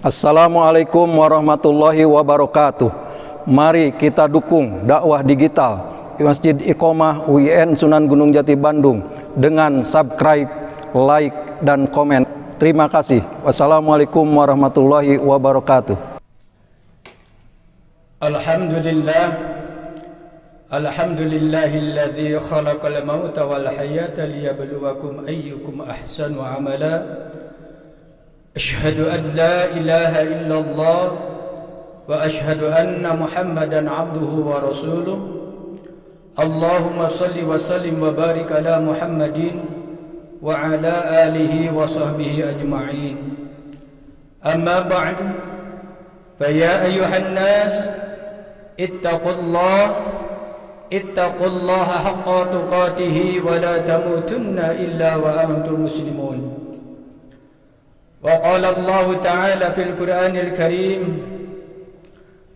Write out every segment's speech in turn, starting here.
Assalamualaikum warahmatullahi wabarakatuh. Mari kita dukung dakwah digital di Masjid Iqomah UIN Sunan Gunung Jati Bandung dengan subscribe, like, dan komen. Terima kasih. Wassalamualaikum warahmatullahi wabarakatuh. Alhamdulillahilladzi khalaqal mauta wal hayata liyabluwakum ayyukum ahsanu amala. Asyhadu an la ilaha illallah wa asyhadu anna Muhammadan abduhu wa rasuluh. Allahumma salli wa sallim wa barik ala Muhammadin wa ala alihi wa sahbihi ajma'in. Amma ba'du, fa ya ayyuhan nas ittaqullaha haqqa tuqatih wa la tamutunna illa wa antum muslimun. وقال الله تعالى في القرآن الكريم: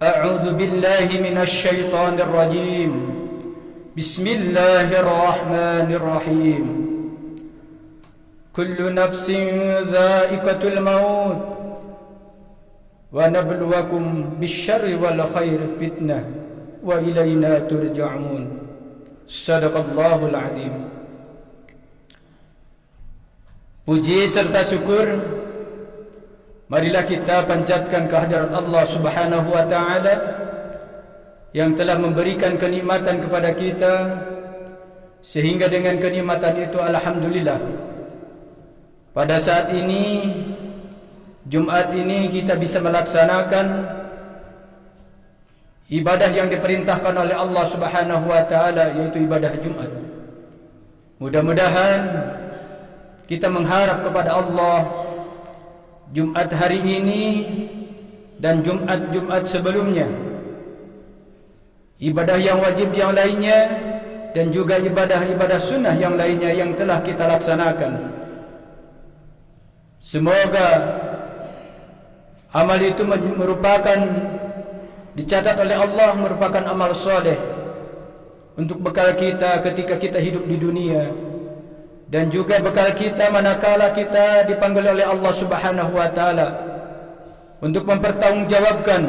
أعوذ بالله من الشيطان الرجيم بسم الله الرحمن الرحيم كل نفس ذائقة الموت ونبلوكم بالشر والخير فتنة وإلينا ترجعون. صدق الله العظيم. Puji serta syukur marilah kita panjatkan kehadirat Allah Subhanahu wa taala yang telah memberikan kenikmatan kepada kita, sehingga dengan kenikmatan itu alhamdulillah pada saat ini, Jumat ini, kita bisa melaksanakan ibadah yang diperintahkan oleh Allah Subhanahu wa taala, yaitu ibadah Jumat. Mudah-mudahan kita mengharap kepada Allah Jumat hari ini dan Jumat-Jumat sebelumnya, ibadah yang wajib yang lainnya dan juga ibadah-ibadah sunnah yang lainnya yang telah kita laksanakan, semoga amal itu merupakan, dicatat oleh Allah, merupakan amal soleh untuk bekal kita ketika kita hidup di dunia, dan juga bekal kita manakala kita dipanggil oleh Allah Subhanahu wa taala untuk mempertanggungjawabkan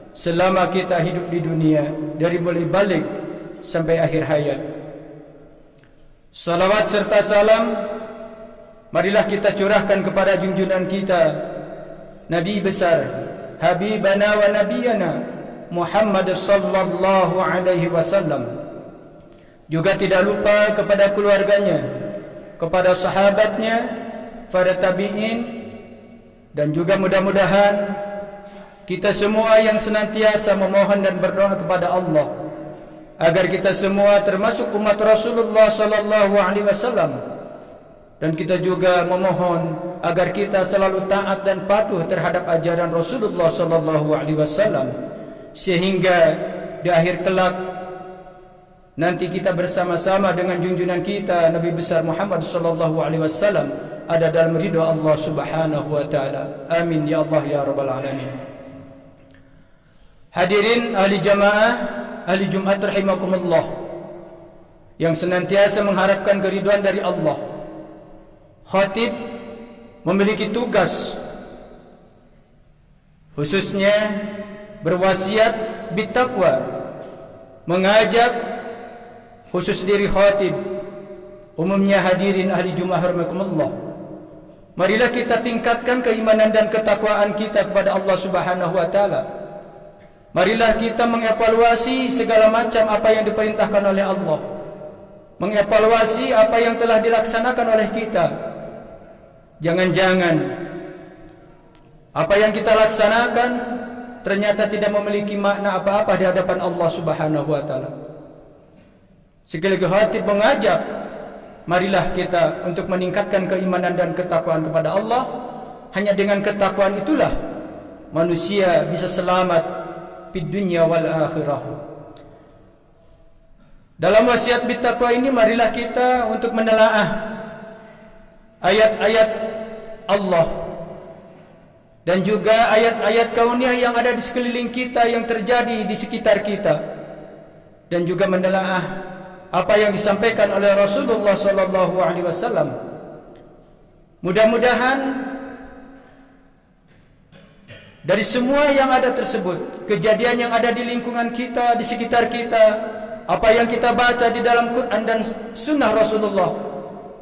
selama kita hidup di dunia, dari mulai balik sampai akhir hayat. Salawat serta salam marilah kita curahkan kepada junjungan kita, Nabi besar, Habibana wa Nabiyana Muhammad sallallahu alaihi wasallam. Juga tidak lupa kepada keluarganya, kepada sahabatnya, para tabi'in, dan juga mudah-mudahan kita semua yang senantiasa memohon dan berdoa kepada Allah agar kita semua termasuk umat Rasulullah sallallahu alaihi wasallam, dan kita juga memohon agar kita selalu taat dan patuh terhadap ajaran Rasulullah sallallahu alaihi wasallam, sehingga di akhir kelak nanti kita bersama-sama dengan junjungan kita Nabi besar Muhammad sallallahu alaihi wasallam ada dalam ridha Allah Subhanahu wa taala. Amin ya Allah ya rabbal alamin. Hadirin ahli jamaah, ahli Jumat rahimakumullah, yang senantiasa mengharapkan keridhaan dari Allah. Khatib memiliki tugas khususnya berwasiat bittaqwa, mengajak khusus diri khatib, umumnya hadirin ahli Jumat rahimakumullah, marilah kita tingkatkan keimanan dan ketakwaan kita kepada Allah Subhanahu wa taala. Marilah kita mengevaluasi segala macam apa yang diperintahkan oleh Allah, mengevaluasi apa yang telah dilaksanakan oleh kita. Jangan-jangan apa yang kita laksanakan ternyata tidak memiliki makna apa-apa di hadapan Allah Subhanahu wa taala. Sekali lagi khatib mengajak, marilah kita untuk meningkatkan keimanan dan ketakwaan kepada Allah. Hanya dengan ketakwaan itulah manusia bisa selamat di dunia wal akhirah. Dalam wasiat bittaqwa ini marilah kita untuk menelaah ayat-ayat Allah dan juga ayat-ayat kauniyah yang ada di sekeliling kita, yang terjadi di sekitar kita, dan juga menelaah apa yang disampaikan oleh Rasulullah sallallahu alaihi wasallam. Mudah-mudahan dari semua yang ada tersebut, kejadian yang ada di lingkungan kita, di sekitar kita, apa yang kita baca di dalam Quran dan Sunnah Rasulullah,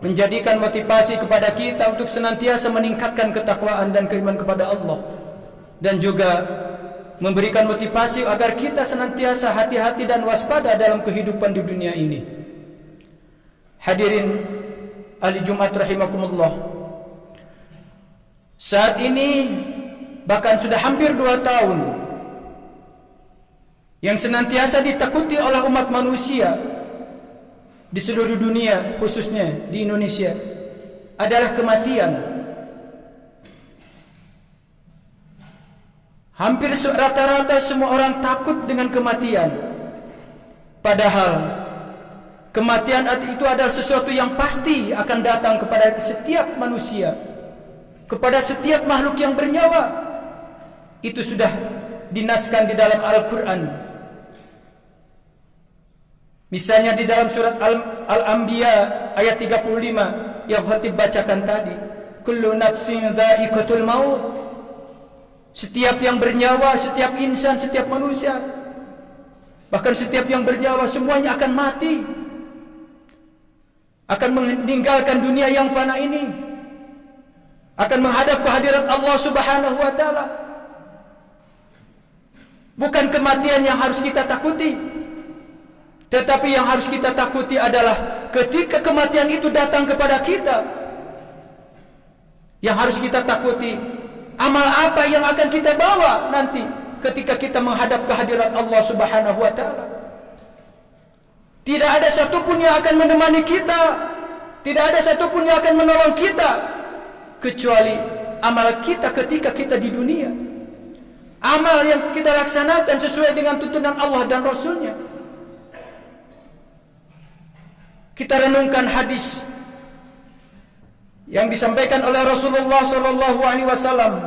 menjadikan motivasi kepada kita untuk senantiasa meningkatkan ketakwaan dan keimanan kepada Allah, dan juga memberikan motivasi agar kita senantiasa hati-hati dan waspada dalam kehidupan di dunia ini. Hadirin ahli Jumat rahimakumullah, saat ini bahkan sudah hampir 2 tahun yang senantiasa ditakuti oleh umat manusia di seluruh dunia, khususnya di Indonesia, adalah kematian. Hampir rata-rata semua orang takut dengan kematian. Padahal kematian itu adalah sesuatu yang pasti akan datang kepada setiap manusia, kepada setiap makhluk yang bernyawa. Itu sudah dinaskan di dalam Al-Quran. Misalnya di dalam surat Al-Anbiya ayat 35 yang khatib bacakan tadi, kullu nafsin dha'iqatul maut. Setiap yang bernyawa, setiap insan, setiap manusia, bahkan setiap yang bernyawa, semuanya akan mati, akan meninggalkan dunia yang fana ini, akan menghadap kehadirat Allah Subhanahu wa taala. Bukan kematian yang harus kita takuti, tetapi yang harus kita takuti adalah ketika kematian itu datang kepada kita, yang harus kita takuti, amal apa yang akan kita bawa nanti ketika kita menghadap kehadirat Allah Subhanahu wa taala. Tidak ada satupun yang akan menemani kita, tidak ada satupun yang akan menolong kita, kecuali amal kita ketika kita di dunia. Amal yang kita laksanakan sesuai dengan tuntunan Allah dan Rasulnya. Kita renungkan hadis yang disampaikan oleh Rasulullah SAW,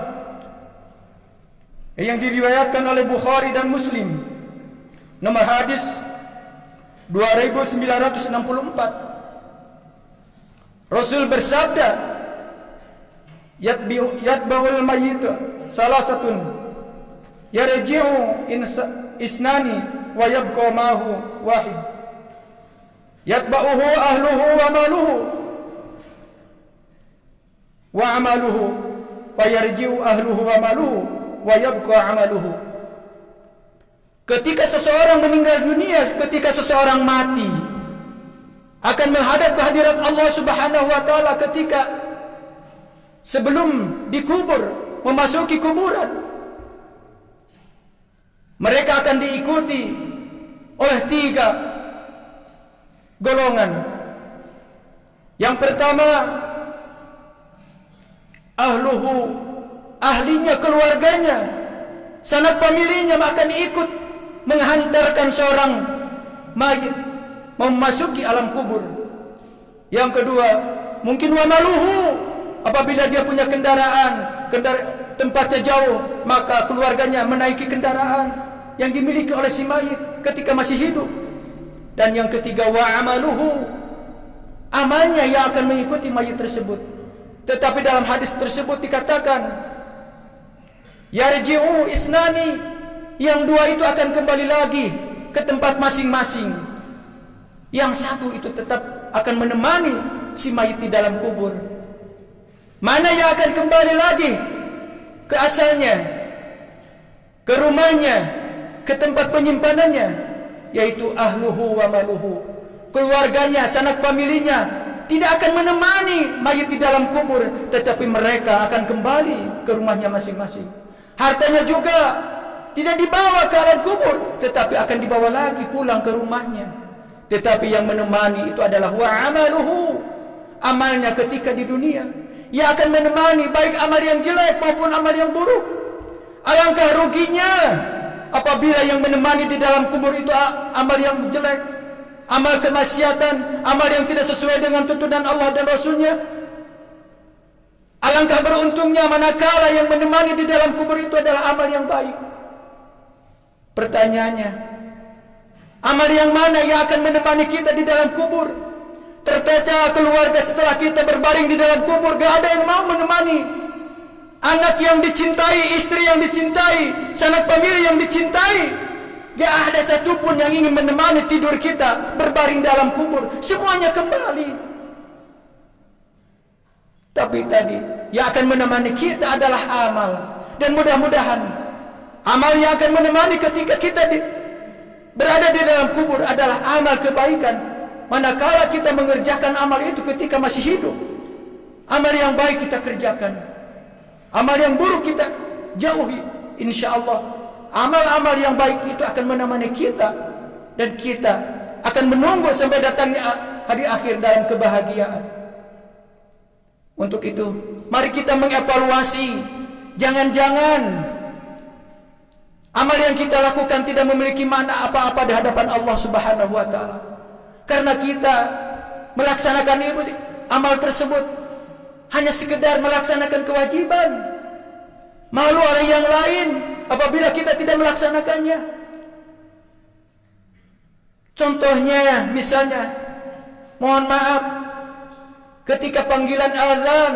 yang diriwayatkan oleh Bukhari dan Muslim. Nomor hadis 2964. Rasul bersabda, yatba'ul mayyit salasatun yarji'u isnani wa yabqa ma'hu wahid, yatba'uhu ahluhu wa maluhu wa amaluhu fa yarji'u ahluhu wa maluhu wa yabqa amaluhu. Ketika seseorang meninggal dunia, ketika seseorang mati, akan menghadap kehadirat Allah Subhanahu wa taala ketika sebelum dikubur, memasuki kuburan. Mereka akan diikuti oleh 3 golongan. Yang pertama, ahluhu, ahlinya, keluarganya, sanak familinya akan ikut menghantarkan seorang mayit memasuki alam kubur. Yang kedua, mungkin wamaluhu, apabila dia punya kendaraan tempatnya jauh, maka keluarganya menaiki kendaraan yang dimiliki oleh si mayit ketika masih hidup. Dan yang ketiga, wa amaluhu, amalnya yang akan mengikuti mayit tersebut. Tetapi dalam hadis tersebut dikatakan, yarji'u isnani, yang 2 itu akan kembali lagi ke tempat masing-masing. Yang 1 itu tetap akan menemani si mayit di dalam kubur. Mana yang akan kembali lagi ke asalnya, ke rumahnya, ke tempat penyimpanannya, yaitu ahluhu wa maluhu, keluarganya, sanak familinya, tidak akan menemani mayit di dalam kubur, tetapi mereka akan kembali ke rumahnya masing-masing. Hartanya juga tidak dibawa ke alam kubur, tetapi akan dibawa lagi pulang ke rumahnya. Tetapi yang menemani itu adalah wa amaluhu, amalnya ketika di dunia, yang akan menemani baik amal yang jelek maupun amal yang buruk. Alangkah ruginya apabila yang menemani di dalam kubur itu amal yang jelek, amal kemaksiatan, amal yang tidak sesuai dengan tuntunan Allah dan Rasulnya. Alangkah beruntungnya manakala yang menemani di dalam kubur itu adalah amal yang baik. Pertanyaannya, amal yang mana yang akan menemani kita di dalam kubur? Ternyata keluarga setelah kita berbaring di dalam kubur, gak ada yang mau menemani. anak yang dicintai, istri yang dicintai, sanak famili yang dicintai. Gak ada satupun yang ingin menemani tidur kita berbaring dalam kubur. Semuanya kembali. Tapi tadi yang akan menemani kita adalah amal. Dan mudah-mudahan amal yang akan menemani ketika kita berada di dalam kubur adalah amal kebaikan. Manakala kita mengerjakan amal itu ketika masih hidup, amal yang baik kita kerjakan, amal yang buruk kita jauhi. Insya Allah amal-amal yang baik itu akan menemani kita, dan kita akan menunggu sampai datangnya hari akhir dalam kebahagiaan. Untuk itu mari kita mengevaluasi. Jangan-jangan amal yang kita lakukan tidak memiliki makna apa-apa di hadapan Allah Subhanahu wa taala. Karena kita melaksanakan amal tersebut hanya sekedar melaksanakan kewajiban. Malu oleh yang lain apabila kita tidak melaksanakannya. Contohnya misalnya, mohon maaf, ketika panggilan azan,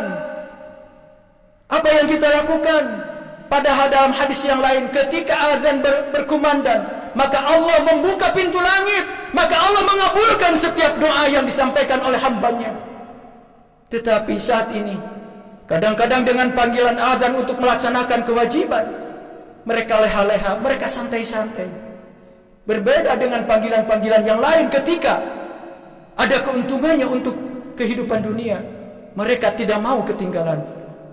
apa yang kita lakukan? Padahal dalam hadis yang lain, ketika azan berkumandang, maka Allah membuka pintu langit, maka Allah mengabulkan setiap doa yang disampaikan oleh hambanya. Tetapi saat ini, kadang-kadang dengan panggilan azan untuk melaksanakan kewajiban, mereka leha-leha, mereka santai-santai. Berbeda dengan panggilan-panggilan yang lain ketika ada keuntungannya untuk kehidupan dunia, mereka tidak mau ketinggalan.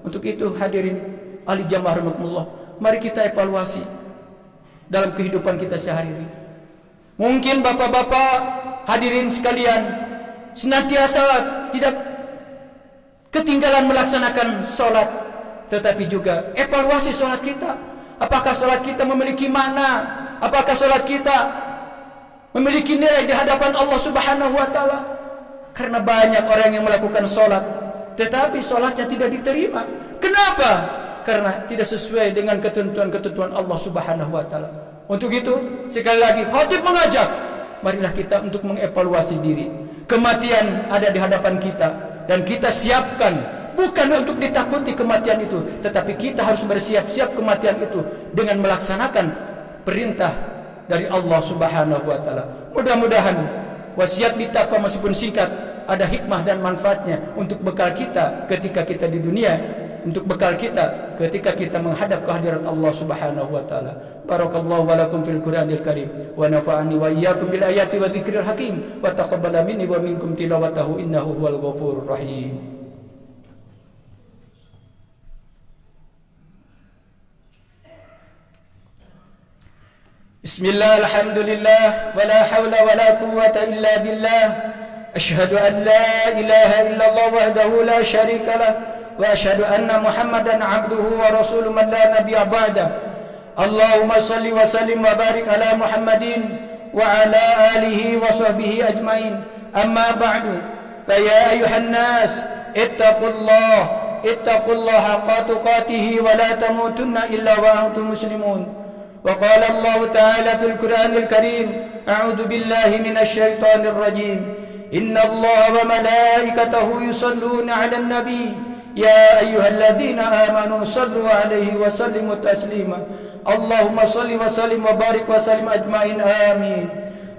Untuk itu hadirin ahli jamaah rahimakumullah, mari kita evaluasi dalam kehidupan kita sehari-hari. Mungkin bapak-bapak hadirin sekalian senantiasa tidak ketinggalan melaksanakan sholat, tetapi juga evaluasi sholat kita. Apakah sholat kita memiliki makna? Apakah sholat kita memiliki nilai di hadapan Allah Subhanahu wa taala? Karena banyak orang yang melakukan sholat tetapi sholatnya tidak diterima. Kenapa? Karena tidak sesuai dengan ketentuan-ketentuan Allah Subhanahu wa taala. Untuk itu, sekali lagi khatib mengajak, marilah kita untuk mengevaluasi diri. Kematian ada di hadapan kita dan kita siapkan, bukan untuk ditakuti kematian itu, tetapi kita harus bersiap-siap kematian itu dengan melaksanakan perintah dari Allah Subhanahu wa taala. Mudah-mudahan wasiat ditaqwa meskipun singkat ada hikmah dan manfaatnya untuk bekal kita ketika kita di dunia, untuk bekal kita ketika kita menghadap kehadirat Allah Subhanahu wa taala. Barakallahu wa lakum fil Qur'anil Karim wa nafa'ani wa iyyakum bil ayati wa dzikril hakim wa taqabbala minni wa minkum tilawatahu innahu huwal ghafurur rahim. Bismillah, alhamdulillah, wa la hawla wa la quwwata illa billah. Ashhadu an la ilaha illallah wahdahu la syarika lah, wa ashhadu anna Muhammadan abduhu wa rasuluhu man la nabiyya ba'da. Allahumma salli wa sallim wa barik ala Muhammadin wa ala alihi wa sahbihi ajmain. Amma ba'du, fa ya ayuhan nas ittaqullah haqqa tuqatih wa la tamutunna illa wa antum muslimun. Wa qala Allah ta'ala fil Qur'anil Karim, a'udzu billahi minasy syaithanir rajim. Inna Allah wa malaikatahu yusalluna 'alan nabi ya ayyuhalladzina amanu sallu 'alaihi wa sallimu taslima. Allahumma salli wa sallim wa barik wa sallim ajmain amin.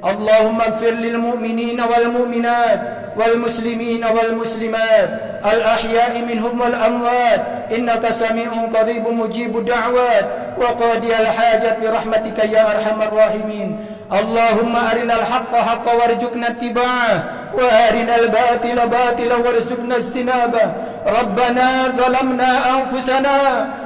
Allahumma ighfir lil mu'minina wal mu'minat wal muslimina wal muslimat al ahya'i minhum wal amwat innaka sami'un qaribun mujibud da'wat wa qadiyal hajat bi rahmatika ya arhamar rahimin. Allahumma arinal haqqa haqqa warzuqna ittiba'ah wa arinal batila batila warzuqna ijtinabah. Rabbana zalamna anfusana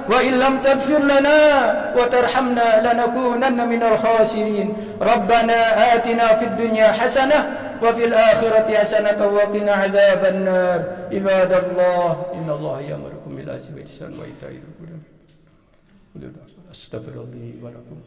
wa in lam taghfir lana wa tarhamna lanakunanna minal khasirin. Rabbana atina fid dunya hasanah wa fil akhirati hasanatan wa qina adzaban nar. Ibadallah, innallaha ya'murukum bil 'adli wal ihsani wa ita'i dzil qurba. Astaghfirullah wa lakum.